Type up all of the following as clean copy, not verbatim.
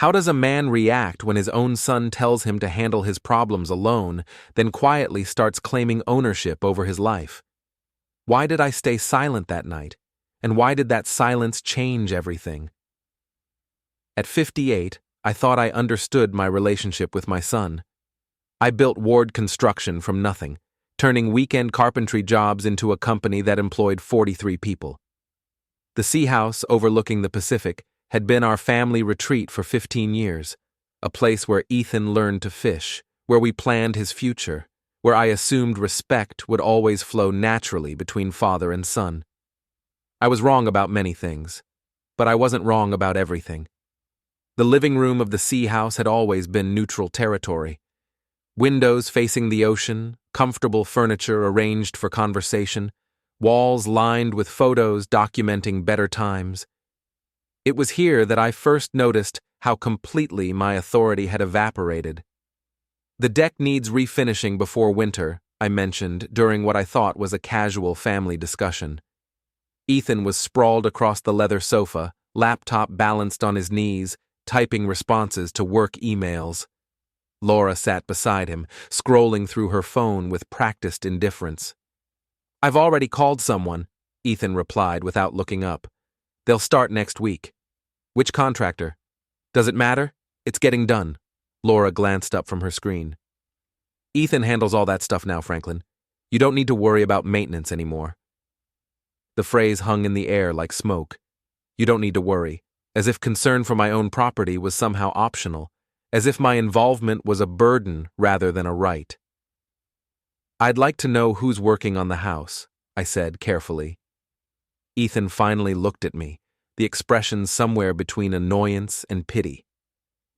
How does a man react when his own son tells him to handle his problems alone, then quietly starts claiming ownership over his life? Why did I stay silent that night? And why did that silence change everything? At 58, I thought I understood my relationship with my son. I built Ward Construction from nothing, turning weekend carpentry jobs into a company that employed 43 people. The Sea House overlooking the Pacific had been our family retreat for 15 years, a place where Ethan learned to fish, where we planned his future, where I assumed respect would always flow naturally between father and son. I was wrong about many things, but I wasn't wrong about everything. The living room of the Sea House had always been neutral territory. Windows facing the ocean, comfortable furniture arranged for conversation, walls lined with photos documenting better times. It was here that I first noticed how completely my authority had evaporated. The deck needs refinishing before winter, I mentioned during what I thought was a casual family discussion. Ethan was sprawled across the leather sofa, laptop balanced on his knees, typing responses to work emails. Laura sat beside him, scrolling through her phone with practiced indifference. "I've already called someone," Ethan replied without looking up. "They'll start next week." "Which contractor?" "Does it matter? It's getting done." Laura glanced up from her screen. "Ethan handles all that stuff now, Franklin. You don't need to worry about maintenance anymore." The phrase hung in the air like smoke. You don't need to worry, as if concern for my own property was somehow optional, as if my involvement was a burden rather than a right. "I'd like to know who's working on the house," I said carefully. Ethan finally looked at me, the expression somewhere between annoyance and pity.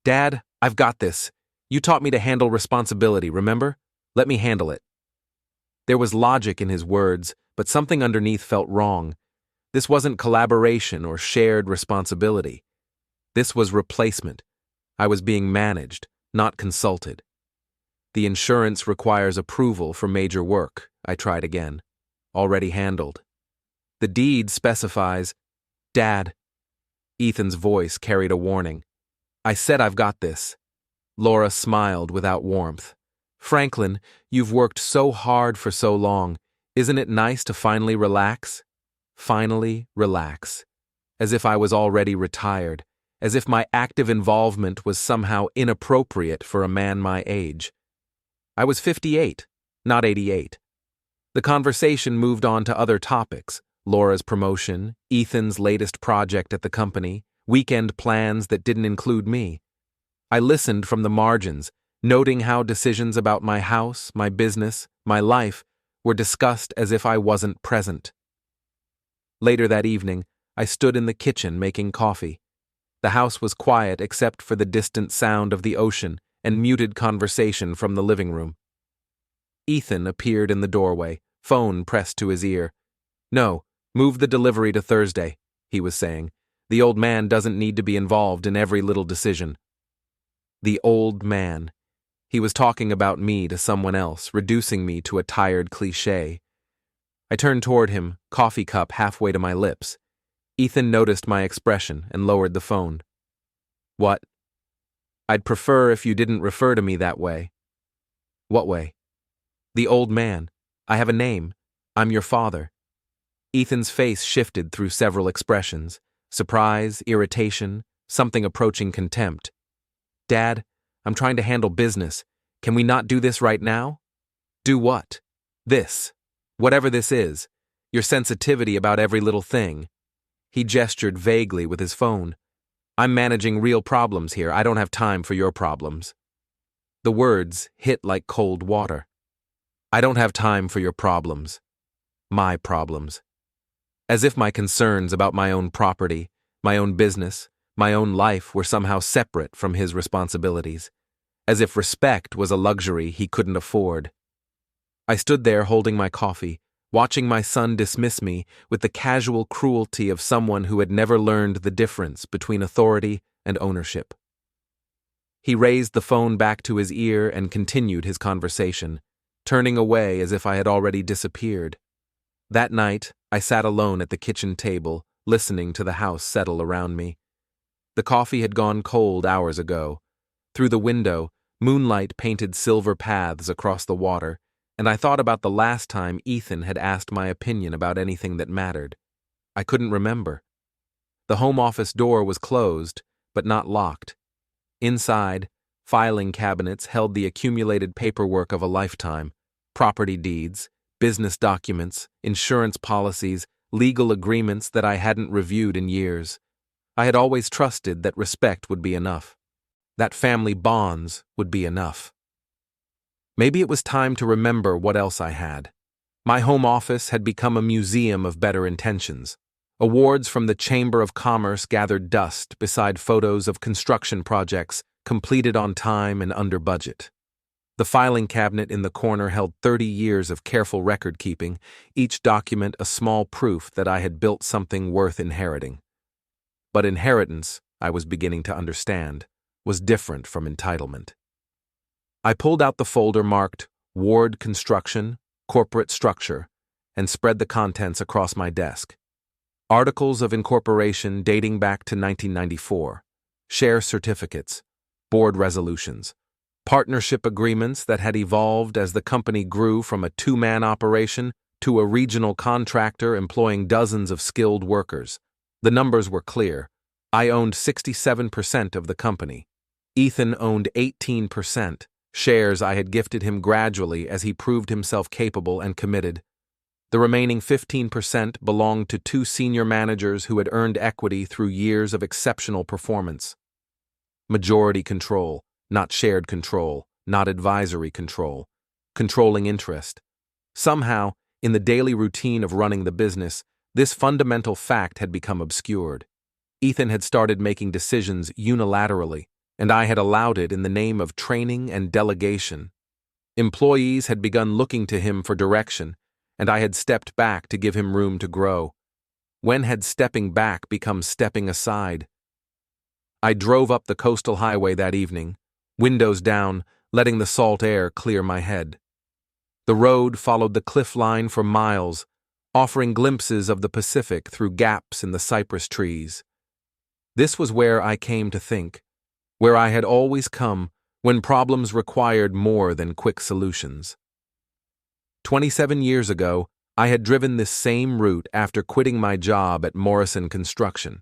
"Dad, I've got this. You taught me to handle responsibility, remember? Let me handle it." There was logic in his words, but something underneath felt wrong. This wasn't collaboration or shared responsibility. This was replacement. I was being managed, not consulted. "The insurance requires approval for major work," I tried again. "Already handled." "The deed specifies—" "Dad." Ethan's voice carried a warning. "I said I've got this." Laura smiled without warmth. "Franklin, you've worked so hard for so long. Isn't it nice to finally relax?" Finally relax. As if I was already retired. As if my active involvement was somehow inappropriate for a man my age. I was 58, not 88. The conversation moved on to other topics: Laura's promotion, Ethan's latest project at the company, weekend plans that didn't include me. I listened from the margins, noting how decisions about my house, my business, my life were discussed as if I wasn't present. Later that evening, I stood in the kitchen making coffee. The house was quiet except for the distant sound of the ocean and muted conversation from the living room. Ethan appeared in the doorway, phone pressed to his ear. "No, move the delivery to Thursday," he was saying. "The old man doesn't need to be involved in every little decision." The old man. He was talking about me to someone else, reducing me to a tired cliché. I turned toward him, coffee cup halfway to my lips. Ethan noticed my expression and lowered the phone. "What?" "I'd prefer if you didn't refer to me that way." "What way?" "The old man. I have a name. I'm your father." Ethan's face shifted through several expressions: surprise, irritation, something approaching contempt. "Dad, I'm trying to handle business. Can we not do this right now?" "Do what?" "This. Whatever this is. Your sensitivity about every little thing." He gestured vaguely with his phone. "I'm managing real problems here. I don't have time for your problems." The words hit like cold water. I don't have time for your problems. My problems. As if my concerns about my own property, my own business, my own life were somehow separate from his responsibilities. As if respect was a luxury he couldn't afford. I stood there holding my coffee, watching my son dismiss me with the casual cruelty of someone who had never learned the difference between authority and ownership. He raised the phone back to his ear and continued his conversation, turning away as if I had already disappeared. That night, I sat alone at the kitchen table, listening to the house settle around me. The coffee had gone cold hours ago. Through the window, moonlight painted silver paths across the water, and I thought about the last time Ethan had asked my opinion about anything that mattered. I couldn't remember. The home office door was closed, but not locked. Inside, filing cabinets held the accumulated paperwork of a lifetime: property deeds, business documents, insurance policies, legal agreements that I hadn't reviewed in years. I had always trusted that respect would be enough, that family bonds would be enough. Maybe it was time to remember what else I had. My home office had become a museum of better intentions. Awards from the Chamber of Commerce gathered dust beside photos of construction projects completed on time and under budget. The filing cabinet in the corner held 30 years of careful record-keeping, each document a small proof that I had built something worth inheriting. But inheritance, I was beginning to understand, was different from entitlement. I pulled out the folder marked Ward Construction, Corporate Structure, and spread the contents across my desk. Articles of incorporation dating back to 1994, share certificates, board resolutions, partnership agreements that had evolved as the company grew from a two-man operation to a regional contractor employing dozens of skilled workers. The numbers were clear. I owned 67% of the company. Ethan owned 18%, shares I had gifted him gradually as he proved himself capable and committed. The remaining 15% belonged to two senior managers who had earned equity through years of exceptional performance. Majority control, not shared control, not advisory control, controlling interest. Somehow, in the daily routine of running the business, this fundamental fact had become obscured. Ethan had started making decisions unilaterally, and I had allowed it in the name of training and delegation. Employees had begun looking to him for direction, and I had stepped back to give him room to grow. When had stepping back become stepping aside? I drove up the coastal highway that evening, windows down, letting the salt air clear my head. The road followed the cliff line for miles, offering glimpses of the Pacific through gaps in the cypress trees. This was where I came to think, where I had always come when problems required more than quick solutions. 27 years ago, I had driven this same route after quitting my job at Morrison Construction.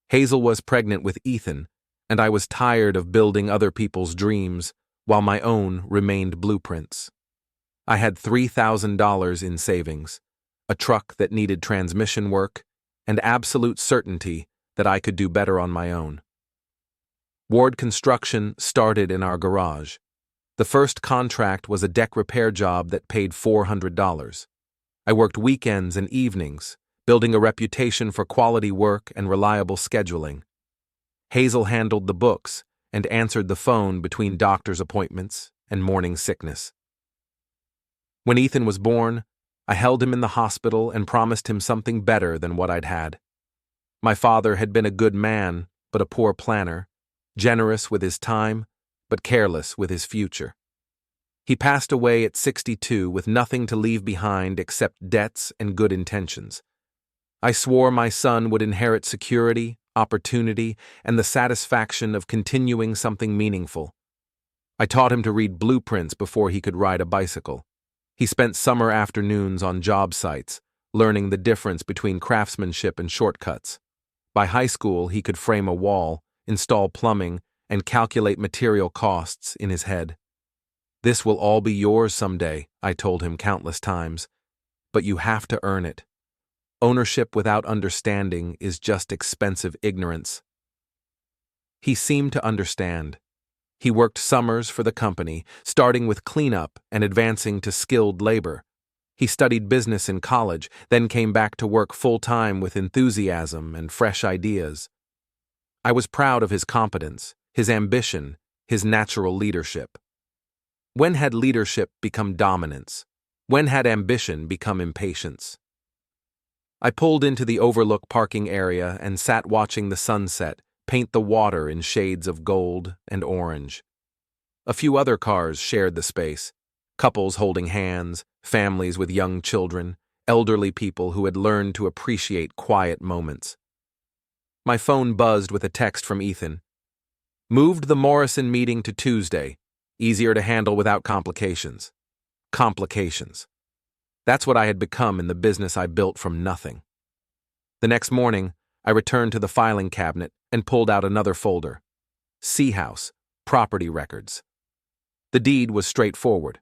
Hazel was pregnant with Ethan, and I was tired of building other people's dreams while my own remained blueprints. I had $3,000 in savings, a truck that needed transmission work, and absolute certainty that I could do better on my own. Ward Construction started in our garage. The first contract was a deck repair job that paid $400. I worked weekends and evenings, building a reputation for quality work and reliable scheduling. Hazel handled the books and answered the phone between doctor's appointments and morning sickness. When Ethan was born, I held him in the hospital and promised him something better than what I'd had. My father had been a good man, but a poor planner, generous with his time, but careless with his future. He passed away at 62 with nothing to leave behind except debts and good intentions. I swore my son would inherit security, opportunity, and the satisfaction of continuing something meaningful. I taught him to read blueprints before he could ride a bicycle. He spent summer afternoons on job sites, learning the difference between craftsmanship and shortcuts. By high school, he could frame a wall, install plumbing, and calculate material costs in his head. "This will all be yours someday," I told him countless times, "but you have to earn it. Ownership without understanding is just expensive ignorance." He seemed to understand. He worked summers for the company, starting with cleanup and advancing to skilled labor. He studied business in college, then came back to work full-time with enthusiasm and fresh ideas. I was proud of his competence, his ambition, his natural leadership. When had leadership become dominance? When had ambition become impatience? I pulled into the overlook parking area and sat watching the sunset paint the water in shades of gold and orange. A few other cars shared the space, couples holding hands, families with young children, elderly people who had learned to appreciate quiet moments. My phone buzzed with a text from Ethan. Moved the Morrison meeting to Tuesday. Easier to handle without complications. Complications. That's what I had become in the business I built from nothing. The next morning, I returned to the filing cabinet and pulled out another folder. Sea House, property records. The deed was straightforward.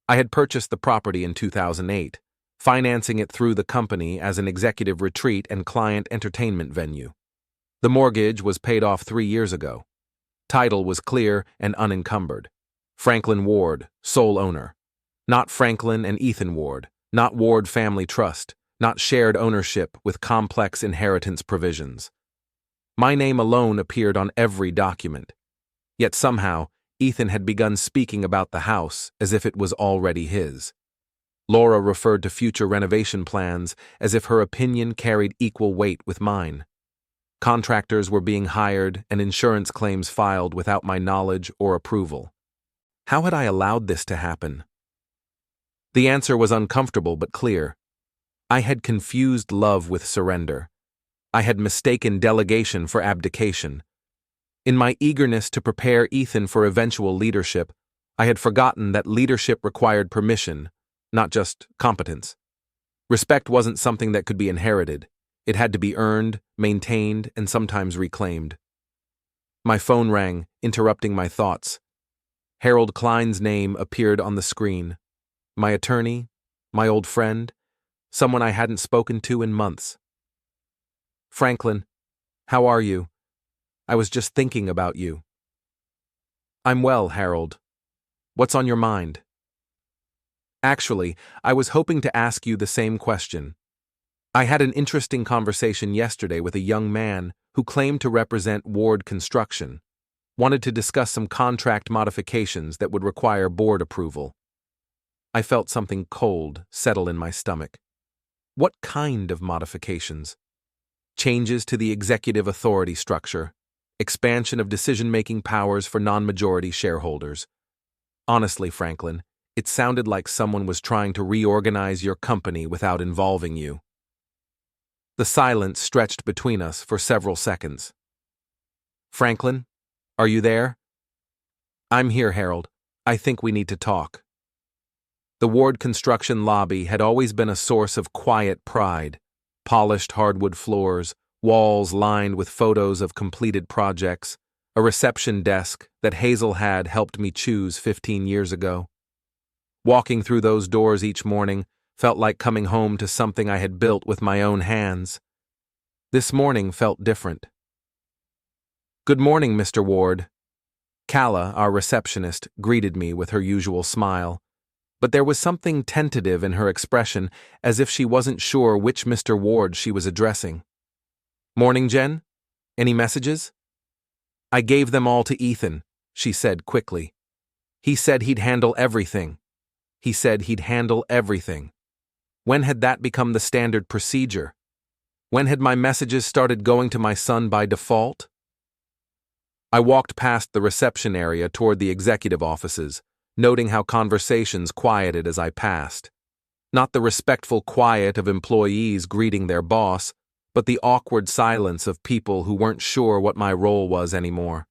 I had purchased the property in 2008, financing it through the company as an executive retreat and client entertainment venue. The mortgage was paid off 3 years ago. Title was clear and unencumbered. Franklin Ward, sole owner. Not Franklin and Ethan Ward, not Ward Family Trust, not shared ownership with complex inheritance provisions. My name alone appeared on every document. Yet somehow, Ethan had begun speaking about the house as if it was already his. Laura referred to future renovation plans as if her opinion carried equal weight with mine. Contractors were being hired and insurance claims filed without my knowledge or approval. How had I allowed this to happen? The answer was uncomfortable but clear. I had confused love with surrender. I had mistaken delegation for abdication. In my eagerness to prepare Ethan for eventual leadership, I had forgotten that leadership required permission, not just competence. Respect wasn't something that could be inherited. It had to be earned, maintained, and sometimes reclaimed. My phone rang, interrupting my thoughts. Harold Klein's name appeared on the screen. My attorney, my old friend, someone I hadn't spoken to in months. Franklin, how are you? I was just thinking about you. I'm well, Harold. What's on your mind? Actually, I was hoping to ask you the same question. I had an interesting conversation yesterday with a young man who claimed to represent Ward Construction, wanted to discuss some contract modifications that would require board approval. I felt something cold settle in my stomach. What kind of modifications? Changes to the executive authority structure, expansion of decision-making powers for non-majority shareholders. Honestly, Franklin, it sounded like someone was trying to reorganize your company without involving you. The silence stretched between us for several seconds. Franklin, are you there? I'm here, Harold. I think we need to talk. The Ward Construction lobby had always been a source of quiet pride. Polished hardwood floors, walls lined with photos of completed projects, a reception desk that Hazel had helped me choose 15 years ago. Walking through those doors each morning felt like coming home to something I had built with my own hands. This morning felt different. Good morning, Mr. Ward. Calla, our receptionist, greeted me with her usual smile, but there was something tentative in her expression, as if she wasn't sure which Mr. Ward she was addressing. Morning, Jen? Any messages? I gave them all to Ethan, she said quickly. He said he'd handle everything. He said he'd handle everything. When had that become the standard procedure? When had my messages started going to my son by default? I walked past the reception area toward the executive offices, noting how conversations quieted as I passed. Not the respectful quiet of employees greeting their boss, but the awkward silence of people who weren't sure what my role was anymore.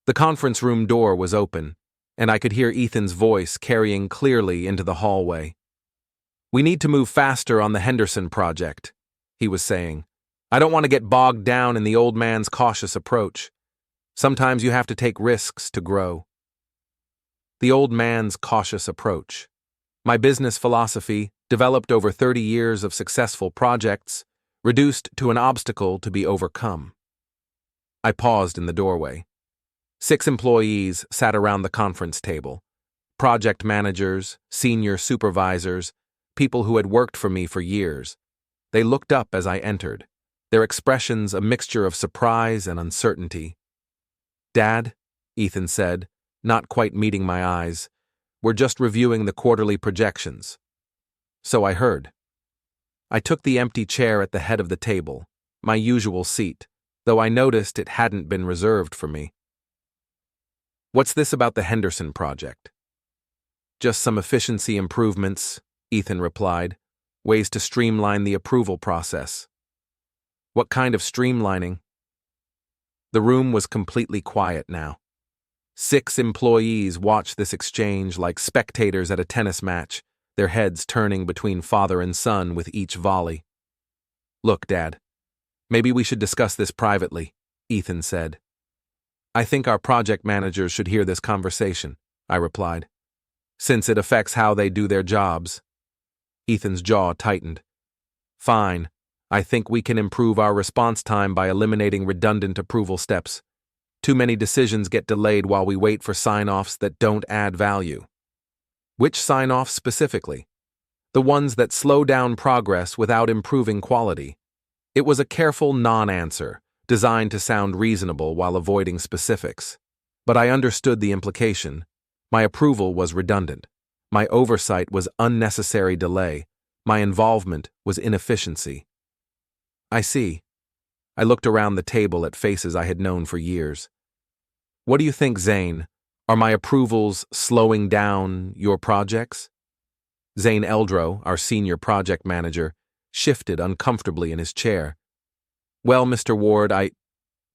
The conference room door was open, and I could hear Ethan's voice carrying clearly into the hallway. We need to move faster on the Henderson project, he was saying. I don't want to get bogged down in the old man's cautious approach. Sometimes you have to take risks to grow. The old man's cautious approach. My business philosophy, developed over 30 years of successful projects, reduced to an obstacle to be overcome. I paused in the doorway. 6 employees sat around the conference table. Project managers, senior supervisors, people who had worked for me for years. They looked up as I entered, their expressions a mixture of surprise and uncertainty. Dad, Ethan said, not quite meeting my eyes, we're just reviewing the quarterly projections. So I heard. I took the empty chair at the head of the table, my usual seat, though I noticed it hadn't been reserved for me. What's this about the Henderson project? Just some efficiency improvements, Ethan replied, ways to streamline the approval process. What kind of streamlining? The room was completely quiet now. 6 employees watched this exchange like spectators at a tennis match, their heads turning between father and son with each volley. "Look, Dad, maybe we should discuss this privately," Ethan said. "I think our project managers should hear this conversation," I replied, "since it affects how they do their jobs." Ethan's jaw tightened. "Fine. I think we can improve our response time by eliminating redundant approval steps. Too many decisions get delayed while we wait for sign-offs that don't add value." "Which sign-offs specifically?" "The ones that slow down progress without improving quality." It was a careful non-answer, designed to sound reasonable while avoiding specifics. But I understood the implication. My approval was redundant. My oversight was unnecessary delay. My involvement was inefficiency. "I see." I looked around the table at faces I had known for years. "What do you think, Zane? Are my approvals slowing down your projects?" Zane Eldro, our senior project manager, shifted uncomfortably in his chair. "Well, Mr. Ward, I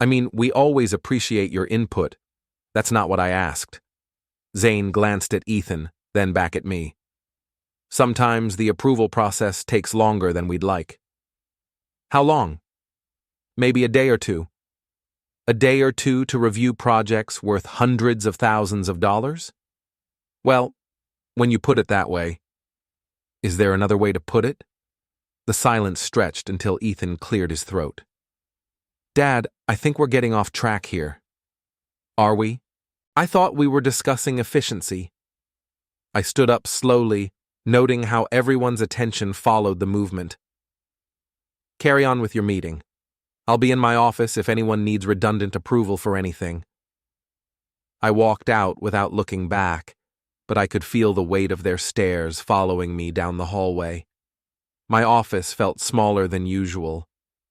mean, we always appreciate your input. That's not what I asked." Zane glanced at Ethan, then back at me. "Sometimes the approval process takes longer than we'd like." "How long?" "Maybe a day or two." "A day or two to review projects worth hundreds of thousands of dollars?" "Well, when you put it that way." "Is there another way to put it?" The silence stretched until Ethan cleared his throat. "Dad, I think we're getting off track here." "Are we? I thought we were discussing efficiency." I stood up slowly, noting how everyone's attention followed the movement. "Carry on with your meeting. I'll be in my office if anyone needs redundant approval for anything." I walked out without looking back, but I could feel the weight of their stares following me down the hallway. My office felt smaller than usual.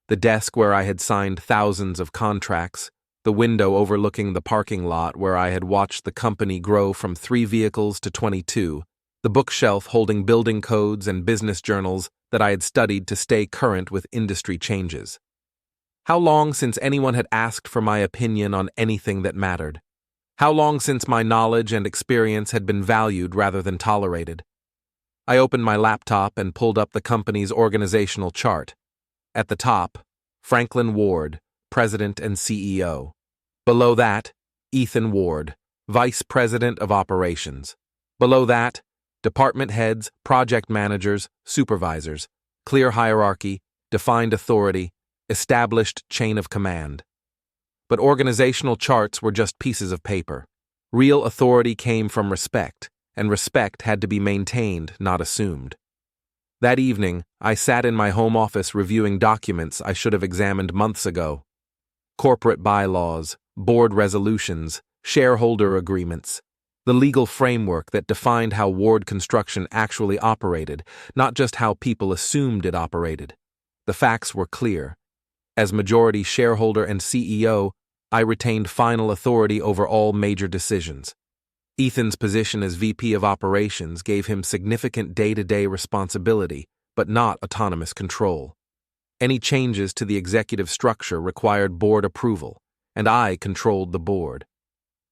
The desk where I had signed thousands of contracts, the window overlooking the parking lot where I had watched the company grow from 3 vehicles to 22, the bookshelf holding building codes and business journals that I had studied to stay current with industry changes. How long since anyone had asked for my opinion on anything that mattered? How long since my knowledge and experience had been valued rather than tolerated? I opened my laptop and pulled up the company's organizational chart. At the top, Franklin Ward, President and CEO. Below that, Ethan Ward, Vice President of Operations. Below that, department heads, project managers, supervisors, clear hierarchy, defined authority, established chain of command. But organizational charts were just pieces of paper. Real authority came from respect, and respect had to be maintained, not assumed. That evening, I sat in my home office reviewing documents I should have examined months ago. Corporate bylaws, board resolutions, shareholder agreements, the legal framework that defined how Ward Construction actually operated, not just how people assumed it operated. The facts were clear. As majority shareholder and CEO, I retained final authority over all major decisions. Ethan's position as VP of Operations gave him significant day-to-day responsibility, but not autonomous control. Any changes to the executive structure required board approval, and I controlled the board.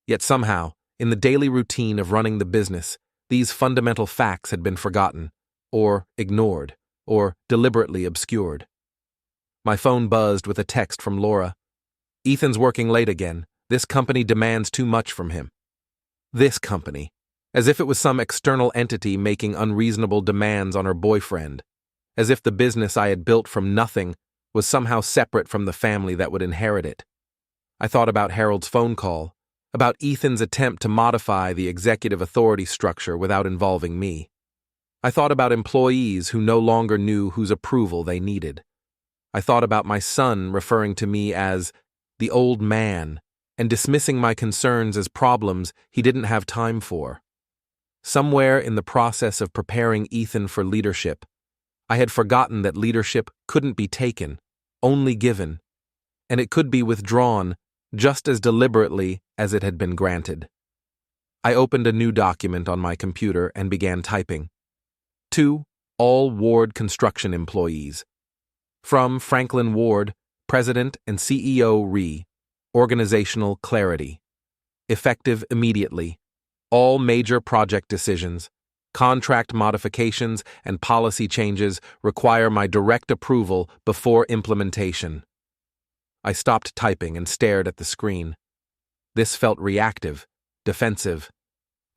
Yet somehow, in the daily routine of running the business, these fundamental facts had been forgotten, or ignored, or deliberately obscured. My phone buzzed with a text from Laura. "Ethan's working late again. This company demands too much from him." This company, as if it was some external entity making unreasonable demands on her boyfriend, as if the business I had built from nothing was somehow separate from the family that would inherit it. I thought about Harold's phone call, about Ethan's attempt to modify the executive authority structure without involving me. I thought about employees who no longer knew whose approval they needed. I thought about my son referring to me as the old man and dismissing my concerns as problems he didn't have time for. Somewhere in the process of preparing Ethan for leadership, I had forgotten that leadership couldn't be taken, only given, and it could be withdrawn just as deliberately as it had been granted. I opened a new document on my computer and began typing. To all Ward Construction employees. From Franklin Ward, President and CEO Organizational clarity. Effective immediately. All major project decisions, contract modifications, and policy changes require my direct approval before implementation. I stopped typing and stared at the screen. This felt reactive, defensive,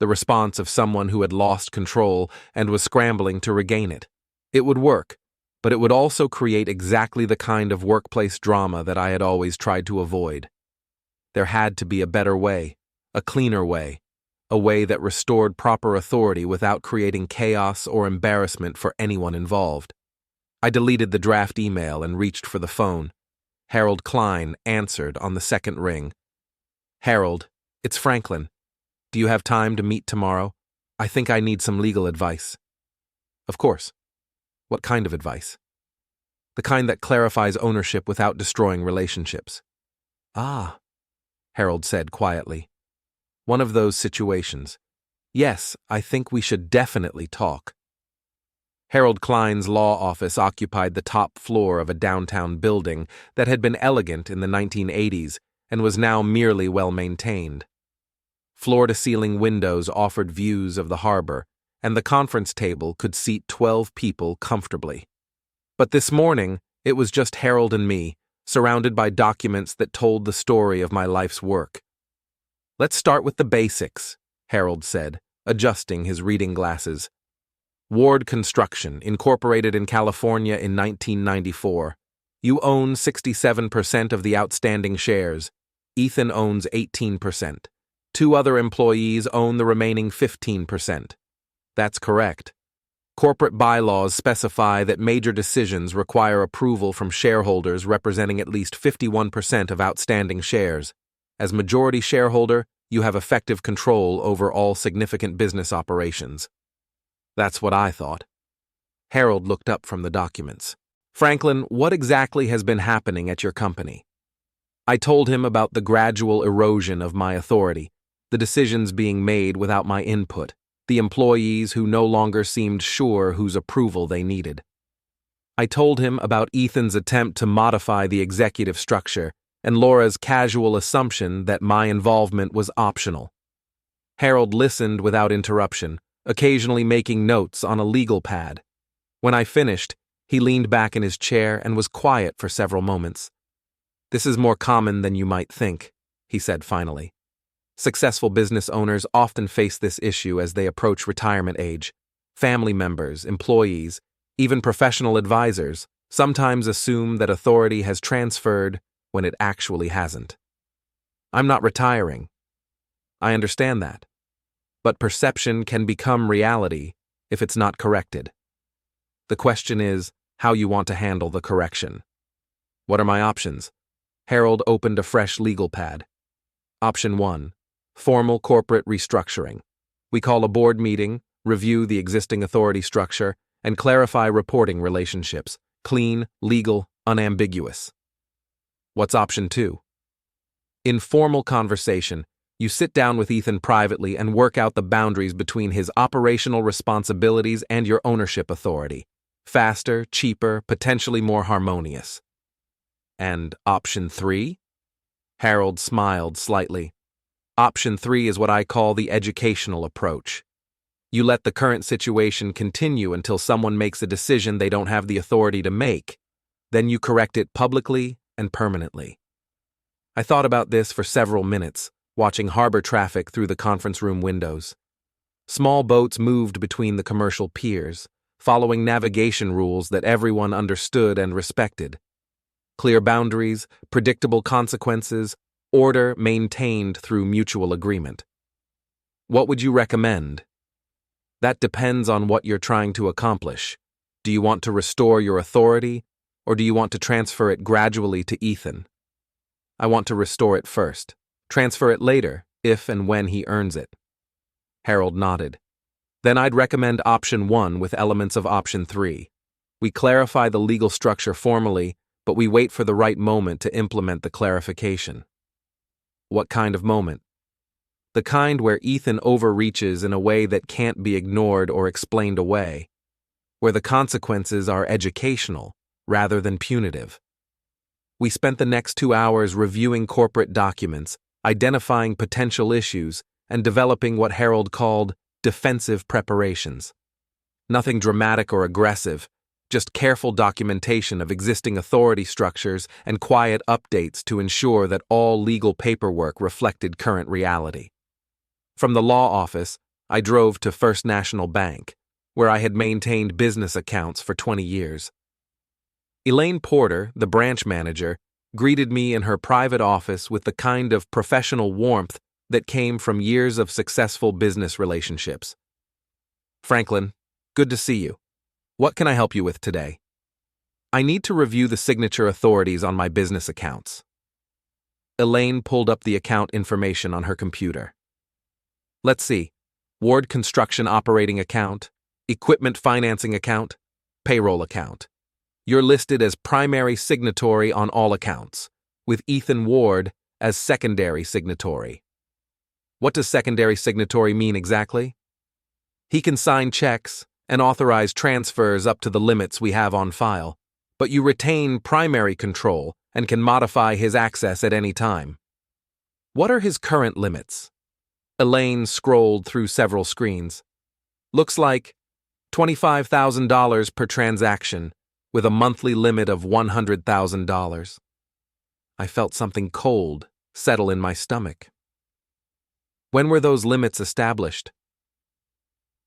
the response of someone who had lost control and was scrambling to regain it. It would work, but it would also create exactly the kind of workplace drama that I had always tried to avoid. There had to be a better way, a cleaner way, a way that restored proper authority without creating chaos or embarrassment for anyone involved. I deleted the draft email and reached for the phone. Harold Klein answered on the second ring. "Harold, it's Franklin. Do you have time to meet tomorrow? I think I need some legal advice." "Of course. What kind of advice?" "The kind that clarifies ownership without destroying relationships." "Ah," Harold said quietly. "One of those situations. Yes, I think we should definitely talk." Harold Klein's law office occupied the top floor of a downtown building that had been elegant in the 1980s and was now merely well-maintained. Floor-to-ceiling windows offered views of the harbor, and the conference table could seat 12 people comfortably. But this morning, it was just Harold and me, surrounded by documents that told the story of my life's work. "Let's start with the basics," Harold said, adjusting his reading glasses. "Ward Construction, incorporated in California in 1994. You own 67% of the outstanding shares. Ethan owns 18%. 2 other employees own the remaining 15%. "That's correct. Corporate bylaws specify that major decisions require approval from shareholders representing at least 51% of outstanding shares. As majority shareholder, you have effective control over all significant business operations." "That's what I thought." Harold looked up from the documents. "Franklin, what exactly has been happening at your company?" I told him about the gradual erosion of my authority, the decisions being made without my input, the employees who no longer seemed sure whose approval they needed. I told him about Ethan's attempt to modify the executive structure and Laura's casual assumption that my involvement was optional. Harold listened without interruption, occasionally making notes on a legal pad. When I finished, he leaned back in his chair and was quiet for several moments. "This is more common than you might think," he said finally. "Successful business owners often face this issue as they approach retirement age. Family members, employees, even professional advisors sometimes assume that authority has transferred when it actually hasn't. I'm not retiring. I understand that. But perception can become reality if it's not corrected. The question is how you want to handle the correction." "What are my options?" Harold opened a fresh legal pad. Option 1. Formal corporate restructuring. We call a board meeting, review the existing authority structure, and clarify reporting relationships. Clean, legal, unambiguous. What's option 2? Informal conversation. You sit down with Ethan privately and work out the boundaries between his operational responsibilities and your ownership authority. Faster, cheaper, potentially more harmonious. And option 3? Harold smiled slightly. Option 3 is what I call the educational approach. You let the current situation continue until someone makes a decision they don't have the authority to make. Then you correct it publicly and permanently. I thought about this for several minutes, watching harbor traffic through the conference room windows. Small boats moved between the commercial piers, following navigation rules that everyone understood and respected. Clear boundaries, predictable consequences, order maintained through mutual agreement. What would you recommend? That depends on what you're trying to accomplish. Do you want to restore your authority, or do you want to transfer it gradually to Ethan? I want to restore it first. Transfer it later, if and when he earns it. Harold nodded. Then I'd recommend option 1 with elements of option 3. We clarify the legal structure formally, but we wait for the right moment to implement the clarification. What kind of moment? The kind where Ethan overreaches in a way that can't be ignored or explained away, where the consequences are educational rather than punitive. We spent the next 2 hours reviewing corporate documents, identifying potential issues, and developing what Harold called defensive preparations. Nothing dramatic or aggressive, just careful documentation of existing authority structures and quiet updates to ensure that all legal paperwork reflected current reality. From the law office, I drove to First National Bank, where I had maintained business accounts for 20 years. Elaine Porter, the branch manager, greeted me in her private office with the kind of professional warmth that came from years of successful business relationships. "Franklin, good to see you. What can I help you with today?" "I need to review the signature authorities on my business accounts." Elaine pulled up the account information on her computer. "Let's see. Ward Construction Operating Account, Equipment Financing Account, Payroll Account. You're listed as primary signatory on all accounts, with Ethan Ward as secondary signatory." "What does secondary signatory mean exactly?" "He can sign checks and authorize transfers up to the limits we have on file, but you retain primary control and can modify his access at any time." "What are his current limits?" Elaine scrolled through several screens. "Looks like $25,000 per transaction, with a monthly limit of $100,000. I felt something cold settle in my stomach. "When were those limits established?"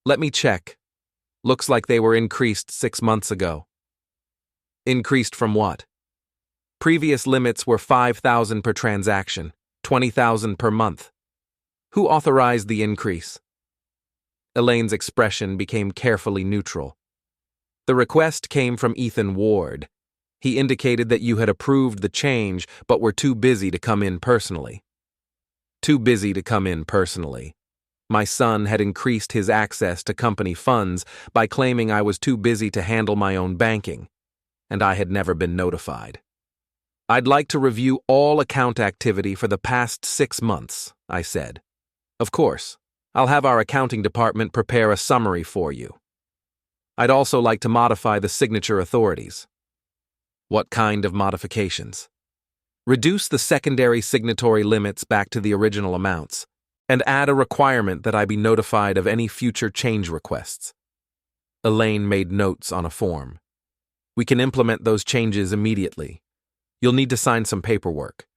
"Let me check. Looks like they were increased 6 months ago." "Increased from what?" "Previous limits were $5,000 per transaction, $20,000 per month." "Who authorized the increase?" Elaine's expression became carefully neutral. "The request came from Ethan Ward. He indicated that you had approved the change but were too busy to come in personally." Too busy to come in personally. My son had increased his access to company funds by claiming I was too busy to handle my own banking, and I had never been notified. "I'd like to review all account activity for the past 6 months," I said. "Of course, I'll have our accounting department prepare a summary for you. I'd also like to modify the signature authorities." "What kind of modifications?" "Reduce the secondary signatory limits back to the original amounts, and add a requirement that I be notified of any future change requests." Elaine made notes on a form. "We can implement those changes immediately. You'll need to sign some paperwork."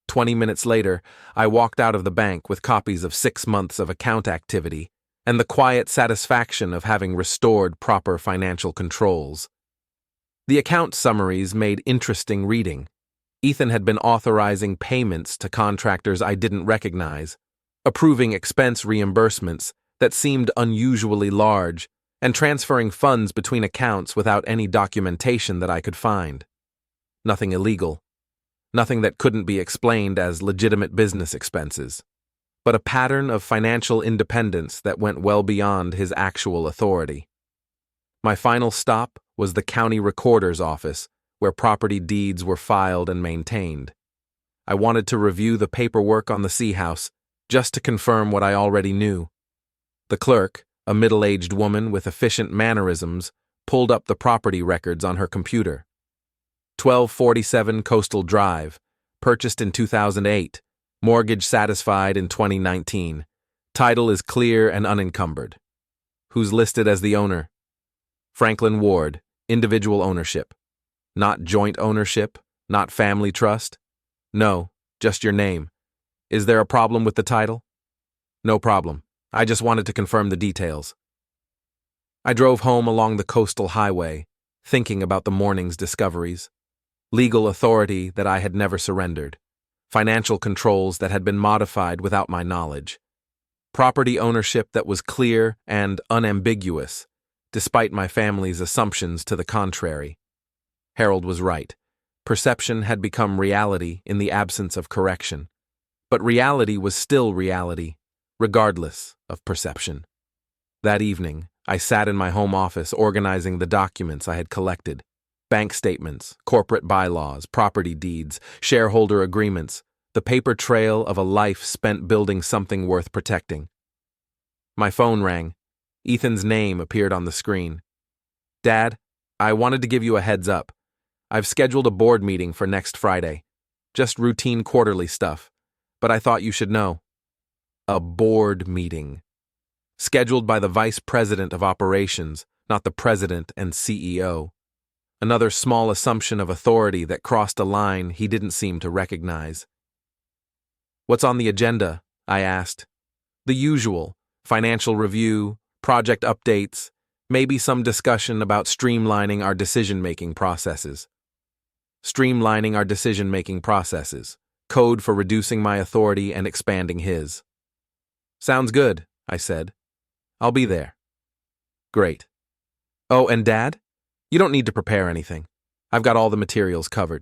20 minutes later, I walked out of the bank with copies of 6 months of account activity and the quiet satisfaction of having restored proper financial controls. The account summaries made interesting reading. Ethan had been authorizing payments to contractors I didn't recognize, approving expense reimbursements that seemed unusually large, and transferring funds between accounts without any documentation that I could find. Nothing illegal. Nothing that couldn't be explained as legitimate business expenses, but a pattern of financial independence that went well beyond his actual authority. My final stop was the county recorder's office, where property deeds were filed and maintained. I wanted to review the paperwork on the C House, just to confirm what I already knew. The clerk, a middle-aged woman with efficient mannerisms, pulled up the property records on her computer. 1247 Coastal Drive, purchased in 2008, mortgage satisfied in 2019. Title is clear and unencumbered. Who's listed as the owner? Franklin Ward, individual ownership. Not joint ownership, not family trust? No, just your name. Is there a problem with the title? No problem. I just wanted to confirm the details. I drove home along the coastal highway, thinking about the morning's discoveries. Legal authority that I had never surrendered. Financial controls that had been modified without my knowledge. Property ownership that was clear and unambiguous, despite my family's assumptions to the contrary. Harold was right. Perception had become reality in the absence of correction. But reality was still reality, regardless of perception. That evening, I sat in my home office organizing the documents I had collected. Bank statements, corporate bylaws, property deeds, shareholder agreements, the paper trail of a life spent building something worth protecting. My phone rang. Ethan's name appeared on the screen. "Dad, I wanted to give you a heads up. I've scheduled a board meeting for next Friday. Just routine quarterly stuff. But I thought you should know. A board meeting. Scheduled by the Vice President of Operations, not the President and CEO. Another small assumption of authority that crossed a line he didn't seem to recognize. What's on the agenda? I asked. The usual. Financial review, project updates, maybe some discussion about streamlining our decision-making processes. Streamlining our decision-making processes. Code for reducing my authority and expanding his. Sounds good, I said. I'll be there. Great. Oh, and Dad? You don't need to prepare anything. I've got all the materials covered.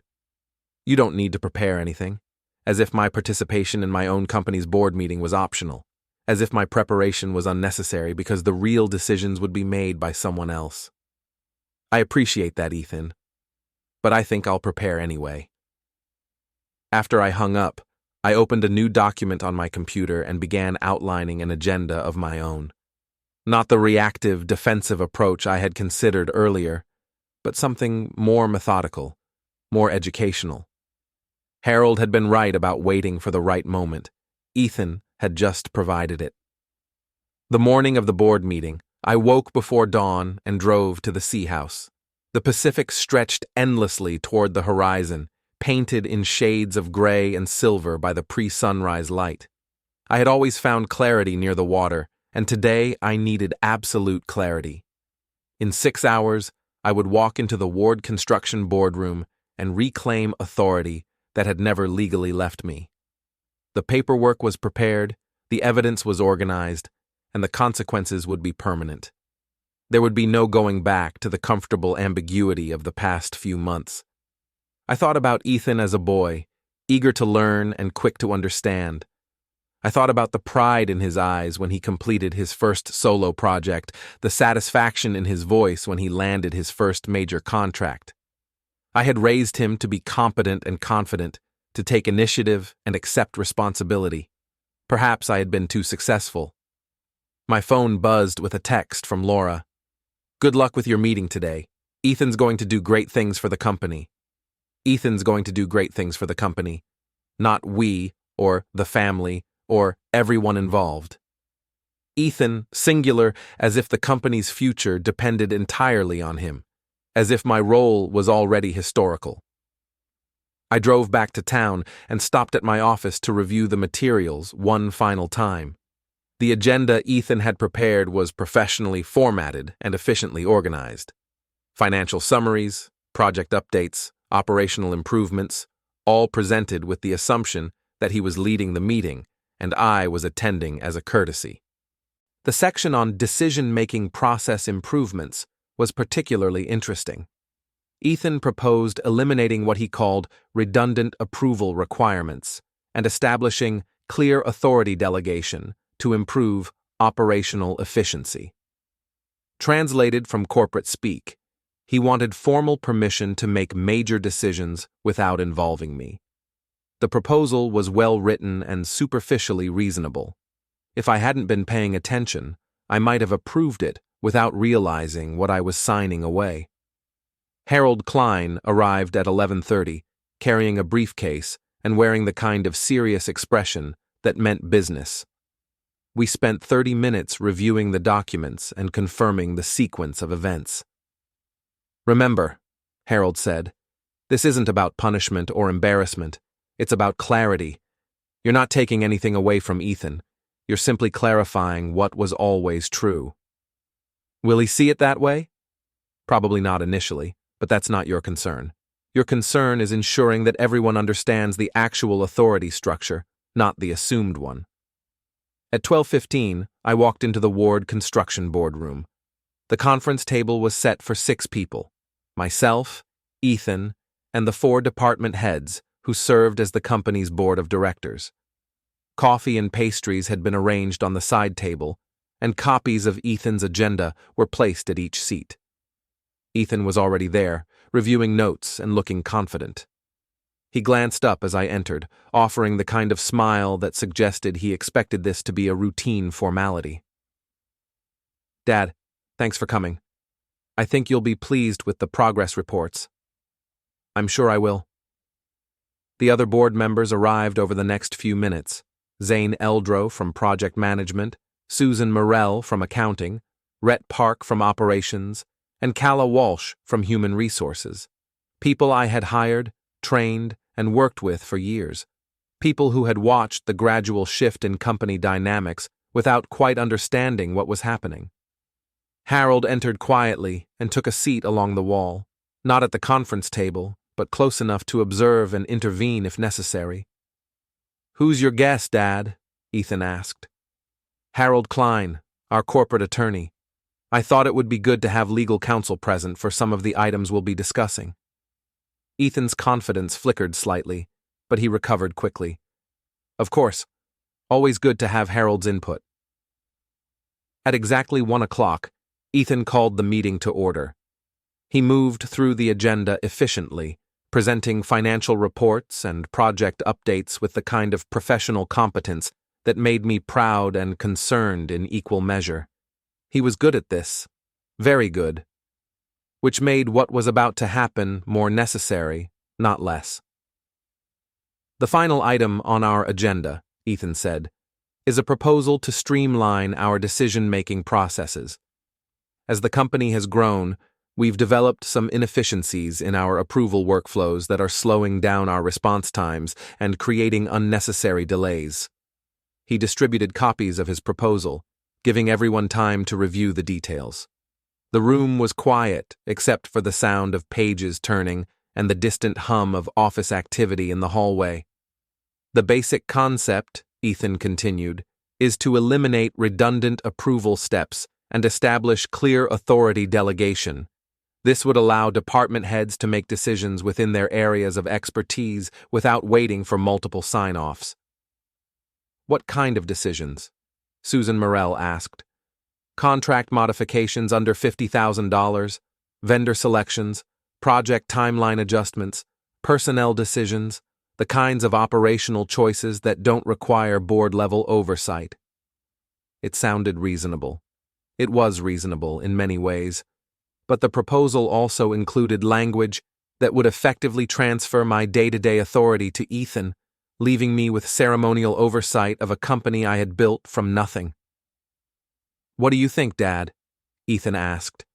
You don't need to prepare anything. As if my participation in my own company's board meeting was optional. As if my preparation was unnecessary because the real decisions would be made by someone else. I appreciate that, Ethan. But I think I'll prepare anyway. After I hung up, I opened a new document on my computer and began outlining an agenda of my own. Not the reactive, defensive approach I had considered earlier, but something more methodical, more educational. Harold had been right about waiting for the right moment. Ethan had just provided it. The morning of the board meeting, I woke before dawn and drove to the sea house. The Pacific stretched endlessly toward the horizon, painted in shades of gray and silver by the pre-sunrise light. I had always found clarity near the water, and today I needed absolute clarity. In 6 hours, I would walk into the Ward Construction boardroom and reclaim authority that had never legally left me. The paperwork was prepared, the evidence was organized, and the consequences would be permanent. There would be no going back to the comfortable ambiguity of the past few months. I thought about Ethan as a boy, eager to learn and quick to understand. I thought about the pride in his eyes when he completed his first solo project, the satisfaction in his voice when he landed his first major contract. I had raised him to be competent and confident, to take initiative and accept responsibility. Perhaps I had been too successful. My phone buzzed with a text from Laura. Good luck with your meeting today. Ethan's going to do great things for the company. Ethan's going to do great things for the company. Not we, or the family, or everyone involved. Ethan, singular, as if the company's future depended entirely on him, as if my role was already historical. I drove back to town and stopped at my office to review the materials one final time. The agenda Ethan had prepared was professionally formatted and efficiently organized. Financial summaries, project updates, operational improvements, all presented with the assumption that he was leading the meeting and I was attending as a courtesy. The section on decision-making process improvements was particularly interesting. Ethan proposed eliminating what he called redundant approval requirements and establishing clear authority delegation to improve operational efficiency. Translated from corporate speak, he wanted formal permission to make major decisions without involving me. The proposal was well written and superficially reasonable. If I hadn't been paying attention, I might have approved it without realizing what I was signing away. Harold Klein arrived at 11:30, carrying a briefcase and wearing the kind of serious expression that meant business. We spent 30 minutes reviewing the documents and confirming the sequence of events. Remember, Harold said, this isn't about punishment or embarrassment. It's about clarity. You're not taking anything away from Ethan. You're simply clarifying what was always true. Will he see it that way? Probably not initially, but that's not your concern. Your concern is ensuring that everyone understands the actual authority structure, not the assumed one. At 12:15, I walked into the Ward Construction boardroom. The conference table was set for 6 people, myself, Ethan, and the 4 department heads who served as the company's board of directors. Coffee and pastries had been arranged on the side table, and copies of Ethan's agenda were placed at each seat. Ethan was already there, reviewing notes and looking confident. He glanced up as I entered, offering the kind of smile that suggested he expected this to be a routine formality. Dad, thanks for coming. I think you'll be pleased with the progress reports. I'm sure I will. The other board members arrived over the next few minutes. Zane Eldro from Project Management, Susan Morell from Accounting, Rhett Park from Operations, and Calla Walsh from Human Resources. People I had hired, trained, and worked with for years. People who had watched the gradual shift in company dynamics without quite understanding what was happening. Harold entered quietly and took a seat along the wall, not at the conference table, but close enough to observe and intervene if necessary. "Who's your guest, Dad?" Ethan asked. "Harold Klein, our corporate attorney. I thought it would be good to have legal counsel present for some of the items we'll be discussing." Ethan's confidence flickered slightly, but he recovered quickly. "Of course. Always good to have Harold's input." At exactly 1 o'clock, Ethan called the meeting to order. He moved through the agenda efficiently, presenting financial reports and project updates with the kind of professional competence that made me proud and concerned in equal measure. He was good at this, very good, which made what was about to happen more necessary, not less. "The final item on our agenda," Ethan said, "is a proposal to streamline our decision-making processes. As the company has grown, we've developed some inefficiencies in our approval workflows that are slowing down our response times and creating unnecessary delays." He distributed copies of his proposal, giving everyone time to review the details. The room was quiet except for the sound of pages turning and the distant hum of office activity in the hallway. "The basic concept," Ethan continued, "is to eliminate redundant approval steps and establish clear authority delegation. This would allow department heads to make decisions within their areas of expertise without waiting for multiple sign-offs." "What kind of decisions?" Susan Morell asked. "Contract modifications under $50,000, vendor selections, project timeline adjustments, personnel decisions, the kinds of operational choices that don't require board-level oversight." It sounded reasonable. It was reasonable in many ways, but the proposal also included language that would effectively transfer my day-to-day authority to Ethan, leaving me with ceremonial oversight of a company I had built from nothing. "What do you think, Dad?" Ethan asked.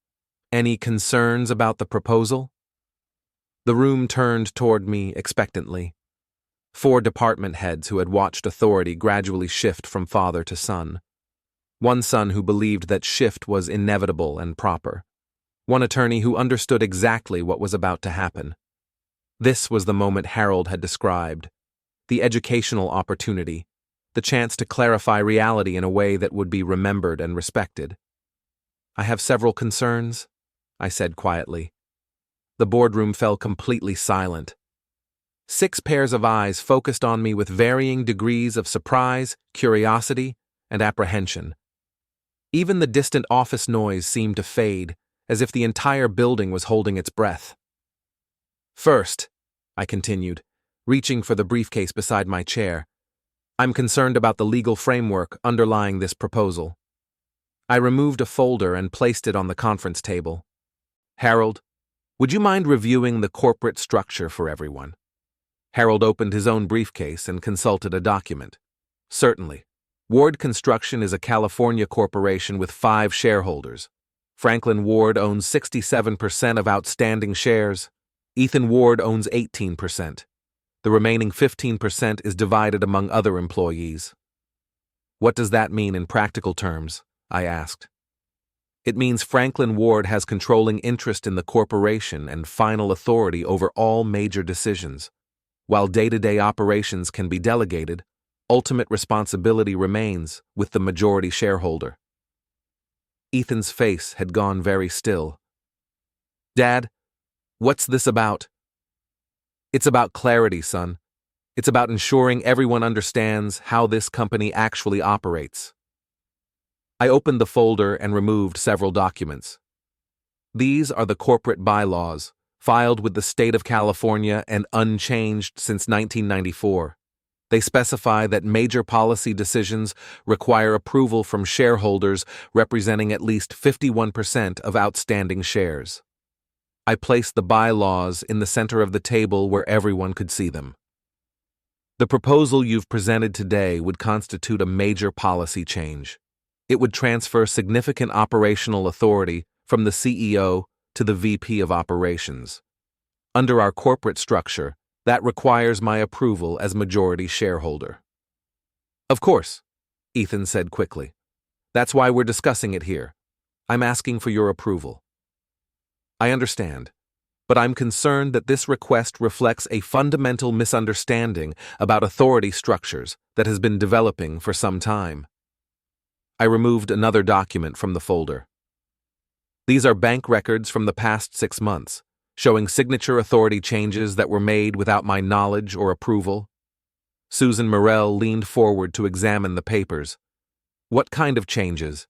"Any concerns about the proposal?" The room turned toward me expectantly. 4 department heads who had watched authority gradually shift from father to son. One son who believed that shift was inevitable and proper. One attorney who understood exactly what was about to happen. This was the moment Harold had described. The educational opportunity, the chance to clarify reality in a way that would be remembered and respected. "I have several concerns," I said quietly. The boardroom fell completely silent. 6 pairs of eyes focused on me with varying degrees of surprise, curiosity, and apprehension. Even the distant office noise seemed to fade, as if the entire building was holding its breath. "First," I continued, reaching for the briefcase beside my chair, "I'm concerned about the legal framework underlying this proposal." I removed a folder and placed it on the conference table. "Harold, would you mind reviewing the corporate structure for everyone?" Harold opened his own briefcase and consulted a document. "Certainly. Ward Construction is a California corporation with 5 shareholders. Franklin Ward owns 67% of outstanding shares. Ethan Ward owns 18%. The remaining 15% is divided among other employees." "What does that mean in practical terms?" I asked. "It means Franklin Ward has controlling interest in the corporation and final authority over all major decisions. While day-to-day operations can be delegated, ultimate responsibility remains with the majority shareholder." Ethan's face had gone very still. "Dad, what's this about?" "It's about clarity, son. It's about ensuring everyone understands how this company actually operates." I opened the folder and removed several documents. These are the corporate bylaws, filed with the state of California and unchanged since 1994. They specify that major policy decisions require approval from shareholders representing at least 51% of outstanding shares. I placed the bylaws in the center of the table where everyone could see them. The proposal you've presented today would constitute a major policy change. It would transfer significant operational authority from the CEO to the VP of Operations. Under our corporate structure, that requires my approval as majority shareholder. Of course, Ethan said quickly. That's why we're discussing it here. I'm asking for your approval. I understand, but I'm concerned that this request reflects a fundamental misunderstanding about authority structures that has been developing for some time. I removed another document from the folder. These are bank records from the past 6 months, showing signature authority changes that were made without my knowledge or approval. Susan Morell leaned forward to examine the papers. What kind of changes?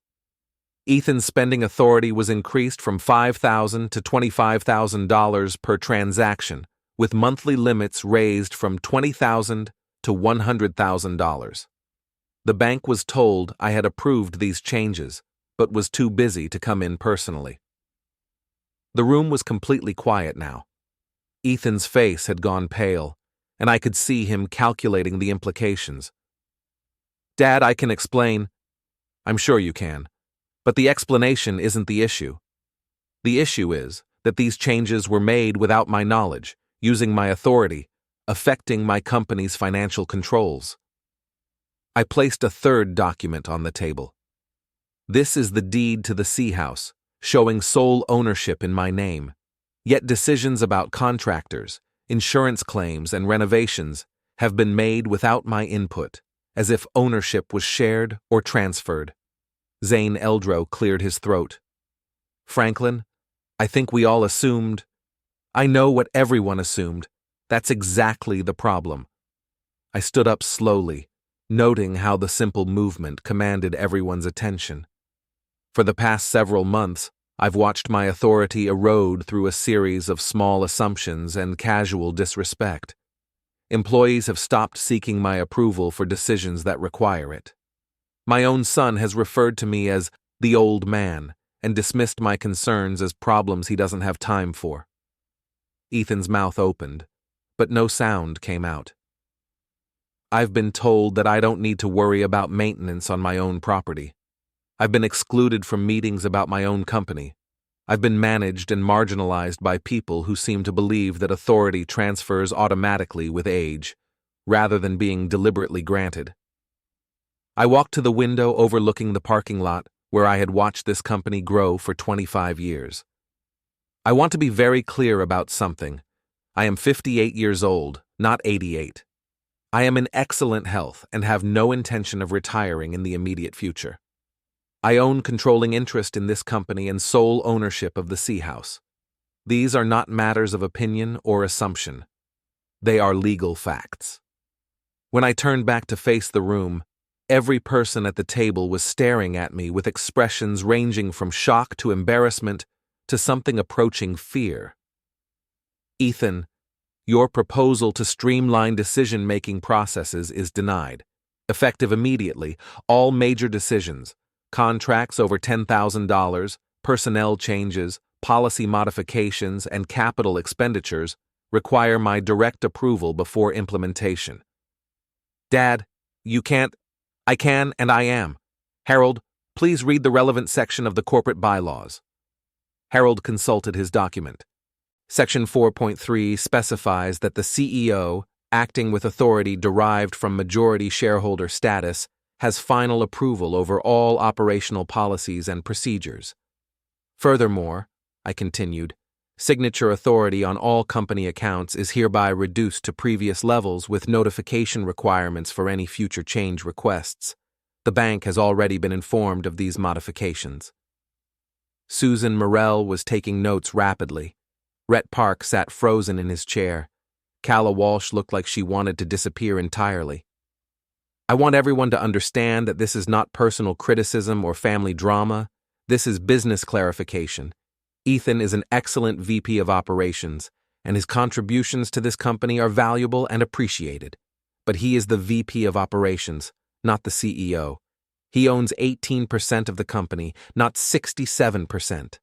Ethan's spending authority was increased from $5,000 to $25,000 per transaction, with monthly limits raised from $20,000 to $100,000. The bank was told I had approved these changes, but was too busy to come in personally. The room was completely quiet now. Ethan's face had gone pale, and I could see him calculating the implications. Dad, I can explain. I'm sure you can. But the explanation isn't the issue. The issue is that these changes were made without my knowledge, using my authority, affecting my company's financial controls. I placed a third document on the table. This is the deed to the Sea House, showing sole ownership in my name. Yet decisions about contractors, insurance claims, and renovations have been made without my input, as if ownership was shared or transferred. Zane Eldro cleared his throat. Franklin, I think we all assumed. I know what everyone assumed. That's exactly the problem. I stood up slowly, noting how the simple movement commanded everyone's attention. For the past several months, I've watched my authority erode through a series of small assumptions and casual disrespect. Employees have stopped seeking my approval for decisions that require it. My own son has referred to me as the old man and dismissed my concerns as problems he doesn't have time for. Ethan's mouth opened, but no sound came out. I've been told that I don't need to worry about maintenance on my own property. I've been excluded from meetings about my own company. I've been managed and marginalized by people who seem to believe that authority transfers automatically with age, rather than being deliberately granted. I walked to the window overlooking the parking lot where I had watched this company grow for 25 years. I want to be very clear about something. I am 58 years old, not 88. I am in excellent health and have no intention of retiring in the immediate future. I own controlling interest in this company and sole ownership of the Sea House. These are not matters of opinion or assumption. They are legal facts. When I turned back to face the room, every person at the table was staring at me with expressions ranging from shock to embarrassment to something approaching fear. Ethan, your proposal to streamline decision-making processes is denied. Effective immediately, all major decisions, contracts over $10,000, personnel changes, policy modifications, and capital expenditures require my direct approval before implementation. Dad, you can't. I can and I am. Harold, please read the relevant section of the corporate bylaws. Harold consulted his document. Section 4.3 specifies that the CEO, acting with authority derived from majority shareholder status, has final approval over all operational policies and procedures. Furthermore, I continued, signature authority on all company accounts is hereby reduced to previous levels with notification requirements for any future change requests. The bank has already been informed of these modifications. Susan Morell was taking notes rapidly. Rhett Park sat frozen in his chair. Calla Walsh looked like she wanted to disappear entirely. I want everyone to understand that this is not personal criticism or family drama. This is business clarification. Ethan is an excellent VP of operations, and his contributions to this company are valuable and appreciated. But he is the VP of operations, not the CEO. He owns 18% of the company, not 67%.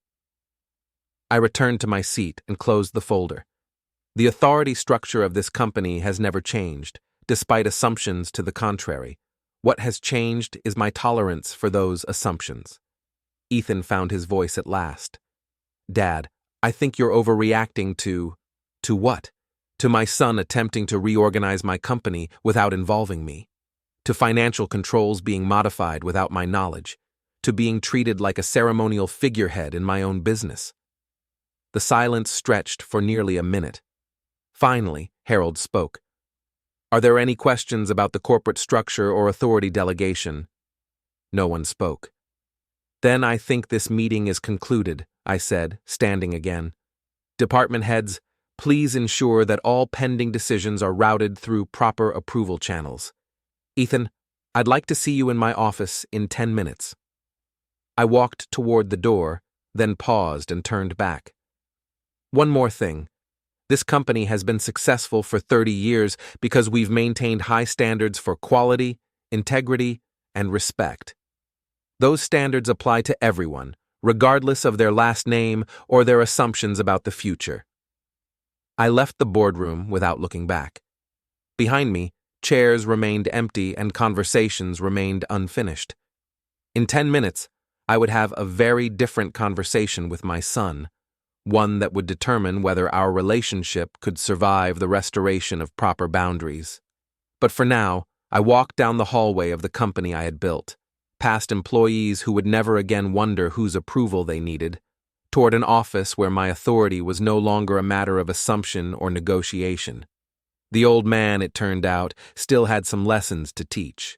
I returned to my seat and closed the folder. The authority structure of this company has never changed, despite assumptions to the contrary. What has changed is my tolerance for those assumptions. Ethan found his voice at last. Dad, I think you're overreacting to… To what? To my son attempting to reorganize my company without involving me. To financial controls being modified without my knowledge. To being treated like a ceremonial figurehead in my own business. The silence stretched for nearly a minute. Finally, Harold spoke. Are there any questions about the corporate structure or authority delegation? No one spoke. Then I think this meeting is concluded, I said, standing again. Department heads, please ensure that all pending decisions are routed through proper approval channels. Ethan, I'd like to see you in my office in 10 minutes. I walked toward the door, then paused and turned back. One more thing. This company has been successful for 30 years because we've maintained high standards for quality, integrity, and respect. Those standards apply to everyone, regardless of their last name or their assumptions about the future. I left the boardroom without looking back. Behind me, chairs remained empty and conversations remained unfinished. In 10 minutes, I would have a very different conversation with my son, one that would determine whether our relationship could survive the restoration of proper boundaries. But for now, I walked down the hallway of the company I had built, past employees who would never again wonder whose approval they needed, toward an office where my authority was no longer a matter of assumption or negotiation. The old man, it turned out, still had some lessons to teach.